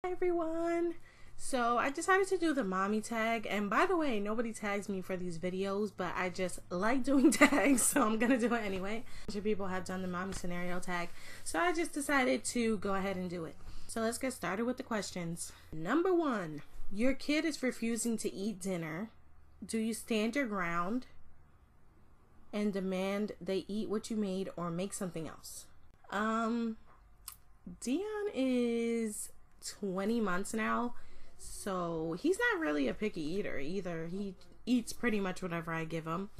Hi everyone. So I decided to do the mommy tag, and by the way, nobody tags me for these videos, but I just like doing tags, so I'm gonna do it anyway. A bunch of people have done the mommy scenario tag, so I just decided to go ahead and do it. So let's get started with the questions. Number 1, your kid is refusing to eat dinner. Do you stand your ground and demand they eat what you made or make something else? Dion is 20 months now, so he's not really a picky eater either. He eats pretty much whatever I give him,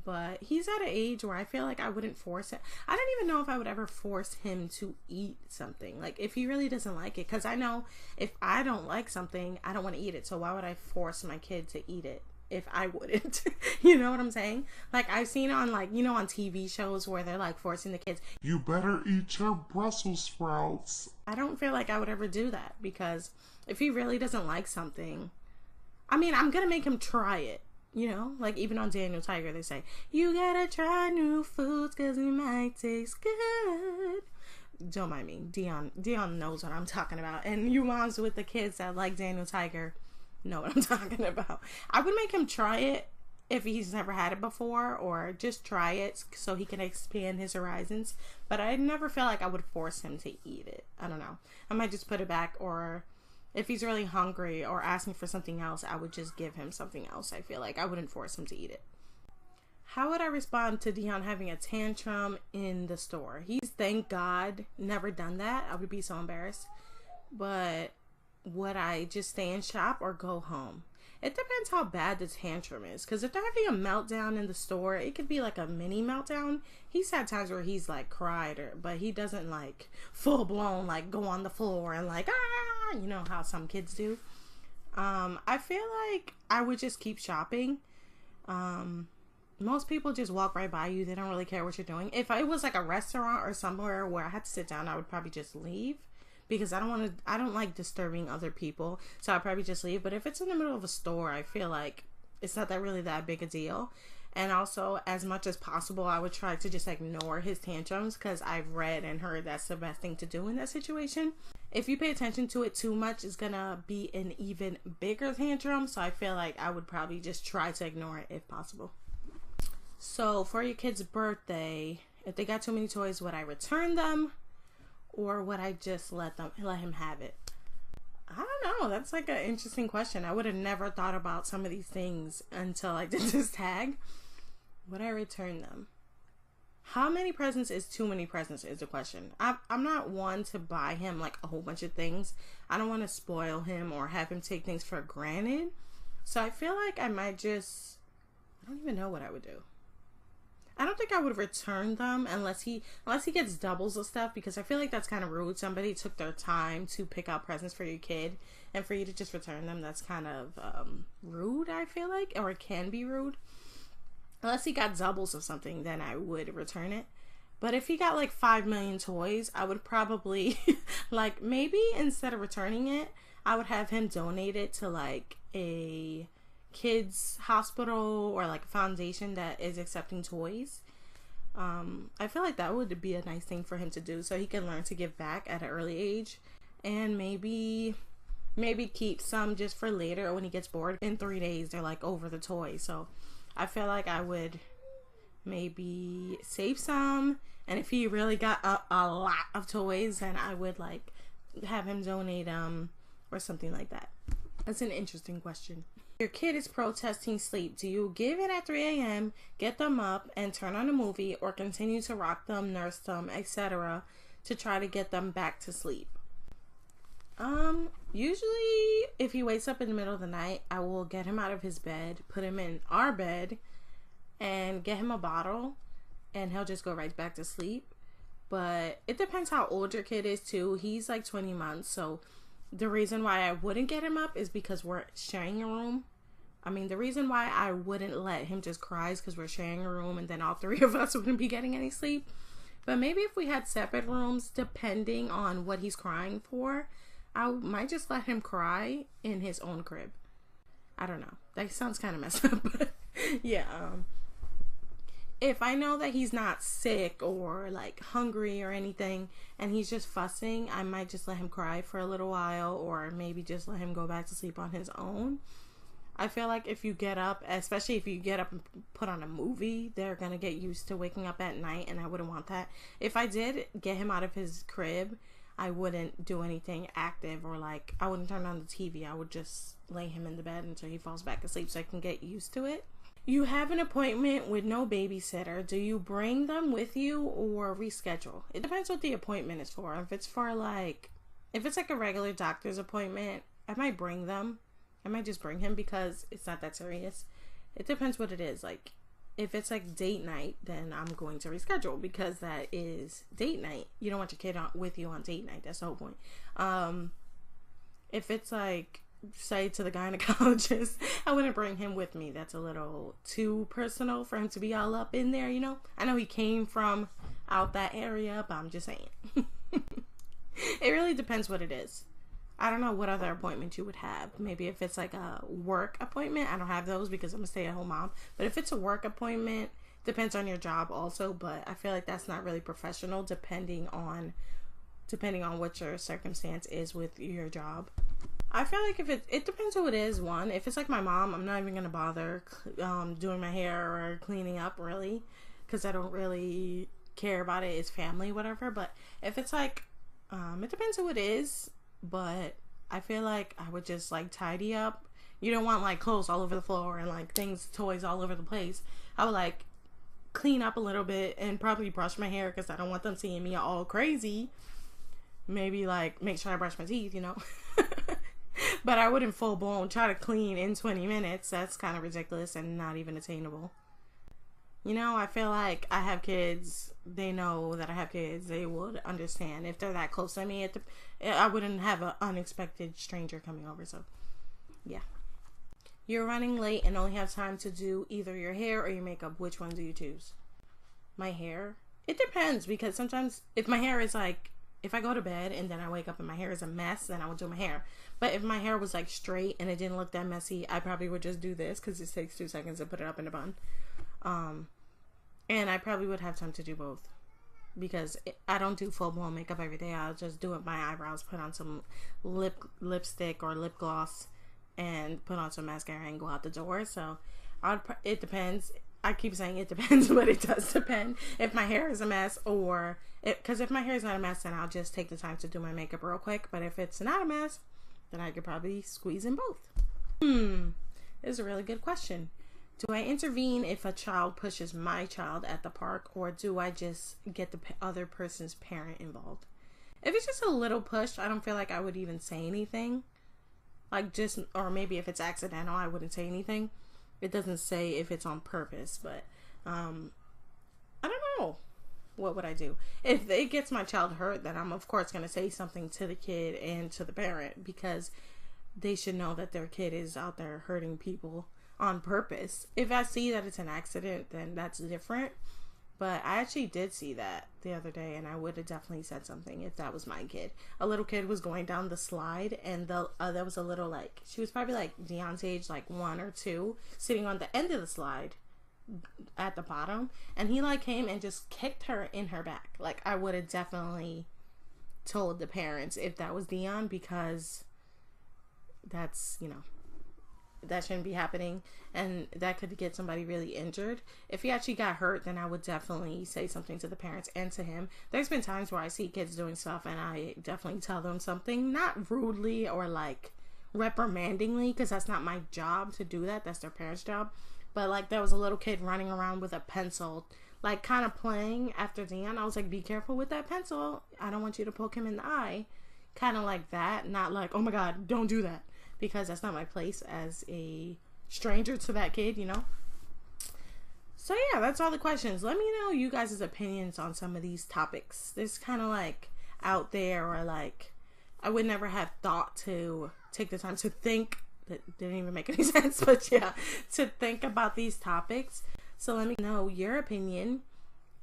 but he's at an age where I feel like I wouldn't force it. I don't even know if I would ever force him to eat something, like if he really doesn't like it, because I know if I don't like something, I don't want to eat it, so why would I force my kid to eat it if I wouldn't? You know what I'm saying? Like I've seen on, like, you know, on TV shows where they're like forcing the kids, you better eat your Brussels sprouts. I don't feel like I would ever do that, because if he really doesn't like something, I mean, I'm gonna make him try it, you know? Like even on Daniel Tiger, they say, you gotta try new foods because it might taste good. Don't mind me. Dion knows what I'm talking about. And you moms with the kids that like Daniel Tiger know what I'm talking about. I would make him try it if he's never had it before, or just try it so he can expand his horizons, but I never feel like I would force him to eat it. I don't know. I might just put it back, or if he's really hungry or asking for something else, I would just give him something else. I feel like I wouldn't force him to eat it. How would I respond to Dion having a tantrum in the store? He's, thank God, never done that. I would be so embarrassed. But would I just stay and shop or go home? It depends how bad the tantrum is, because if they're having a meltdown in the store, it could be like a mini meltdown. He's had times where he's like cried, but he doesn't like full blown like go on the floor and like, ah, you know how some kids do. I feel like I would just keep shopping. Most people just walk right by you. They don't really care what you're doing. If it was like a restaurant or somewhere where I had to sit down, I would probably just leave, because I don't like disturbing other people, so I'll probably just leave. But if it's in the middle of a store, I feel like it's not really that big a deal. And also, as much as possible, I would try to just ignore his tantrums, because I've read and heard that's the best thing to do in that situation. If you pay attention to it too much, it's gonna be an even bigger tantrum, so I feel like I would probably just try to ignore it if possible. So for your kid's birthday, if they got too many toys, would I return them? Or would I just let him have it? I don't know. That's like an interesting question. I would have never thought about some of these things until I did this tag. Would I return them? How many presents is too many presents is the question. I'm not one to buy him like a whole bunch of things. I don't want to spoil him or have him take things for granted. So I feel like I might just, I don't even know what I would do. I don't think I would return them unless he gets doubles of stuff, because I feel like that's kind of rude. Somebody took their time to pick out presents for your kid, and for you to just return them, that's kind of rude, I feel like, or it can be rude. Unless he got doubles of something, then I would return it. But if he got like 5 million toys, I would probably like, maybe instead of returning it, I would have him donate it to like a kids hospital or like a foundation that is accepting toys. I feel like that would be a nice thing for him to do, so he can learn to give back at an early age, and maybe keep some just for later when he gets bored. In 3 days they're like over the toy, so I feel like I would maybe save some, and if he really got a lot of toys, then I would like have him donate or something like that. That's an interesting question. Your kid is protesting sleep. Do you give in at 3 a.m., get them up, and turn on a movie, or continue to rock them, nurse them, etc. to try to get them back to sleep? Usually if he wakes up in the middle of the night, I will get him out of his bed, put him in our bed, and get him a bottle, and he'll just go right back to sleep. But it depends how old your kid is too. He's like 20 months, so the reason why I wouldn't get him up is because we're sharing a room. I mean, the reason why I wouldn't let him just cry is because we're sharing a room, and then all 3 of us wouldn't be getting any sleep. But maybe if we had separate rooms, depending on what he's crying for, I might just let him cry in his own crib. I don't know. That sounds kind of messed up, but yeah. if I know that he's not sick or like hungry or anything and he's just fussing, I might just let him cry for a little while, or maybe just let him go back to sleep on his own. I feel like if you get up, especially if you get up and put on a movie, they're going to get used to waking up at night, and I wouldn't want that. If I did get him out of his crib, I wouldn't do anything active, or like I wouldn't turn on the TV. I would just lay him in the bed until he falls back asleep so I can get used to it. You have an appointment with no babysitter. Do you bring them with you or reschedule? It depends what the appointment is for. If it's like a regular doctor's appointment, I might bring them. I might just bring him because it's not that serious. It depends what it is. Like, if it's like date night, then I'm going to reschedule because that is date night. You don't want your kid with you on date night. That's the whole point. If it's like, say to the gynecologist, I wouldn't bring him with me. That's a little too personal for him to be all up in there, you know? I know he came from out that area, but I'm just saying. It really depends what it is. I don't know what other appointment you would have. Maybe if it's like a work appointment, I don't have those because I'm a stay-at-home mom. But if it's a work appointment, depends on your job also. But I feel like that's not really professional, depending on what your circumstance is with your job. I feel like if it depends who it is. One, if it's like my mom, I'm not even gonna bother doing my hair or cleaning up really, because I don't really care about it. It's family, whatever. But if it's like, it depends who it is. But I feel like I would just like tidy up. You don't want like clothes all over the floor and like toys all over the place. I would like clean up a little bit and probably brush my hair because I don't want them seeing me all crazy. Maybe like make sure I brush my teeth, you know. But I wouldn't full blown try to clean in 20 minutes. That's kind of ridiculous and not even attainable. You know, I feel like I have kids. They know that I have kids. They would understand if they're that close to me. I wouldn't have an unexpected stranger coming over. So, yeah. You're running late and only have time to do either your hair or your makeup. Which one do you choose? My hair? It depends, because sometimes if my hair is like, if I go to bed and then I wake up and my hair is a mess, then I would do my hair. But if my hair was like straight and it didn't look that messy, I probably would just do this because it takes 2 seconds to put it up in a bun. And I probably would have time to do both because I don't do full blown makeup every day. I'll just do up my eyebrows, put on some lipstick or lip gloss, and put on some mascara and go out the door. So it depends. I keep saying it depends, but it does depend if my hair is a mess, or because if my hair is not a mess, then I'll just take the time to do my makeup real quick. But if it's not a mess, then I could probably squeeze in both. This is a really good question. Do I intervene if a child pushes my child at the park, or do I just get the other person's parent involved? If it's just a little push, I don't feel like I would even say anything. Or maybe if it's accidental, I wouldn't say anything. It doesn't say if it's on purpose, but I don't know. What would I do? If it gets my child hurt, then I'm of course going to say something to the kid and to the parent, because they should know that their kid is out there hurting people on purpose. If I see that it's an accident, then that's different. But I actually did see that the other day, and I would have definitely said something if that was my kid. A little kid was going down the slide, and there was a little, like, she was probably like Deanna's age, like 1 or 2, sitting on the end of the slide at the bottom, and he like came and just kicked her in her back. Like, I would have definitely told the parents if that was Dion, because that's, that shouldn't be happening, and that could get somebody really injured. If he actually got hurt, then I would definitely say something to the parents and to him. There's been times where I see kids doing stuff and I definitely tell them something, not rudely or like reprimandingly, because that's not my job to do that. That's their parents' job. But like, there was a little kid running around with a pencil, like kind of playing after Deanna. I was like, be careful with that pencil. I don't want you to poke him in the eye. Kind of like that. Not like, oh my God, don't do that. Because that's not my place as a stranger to that kid, So yeah, that's all the questions. Let me know you guys' opinions on some of these topics. This kind of like out there, or like I would never have thought to take the time to think. That didn't even make any sense, but yeah, to think about these topics. So let me know your opinion.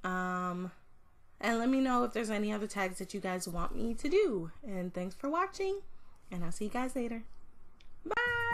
And let me know if there's any other tags that you guys want me to do. And thanks for watching, and I'll see you guys later. Bye!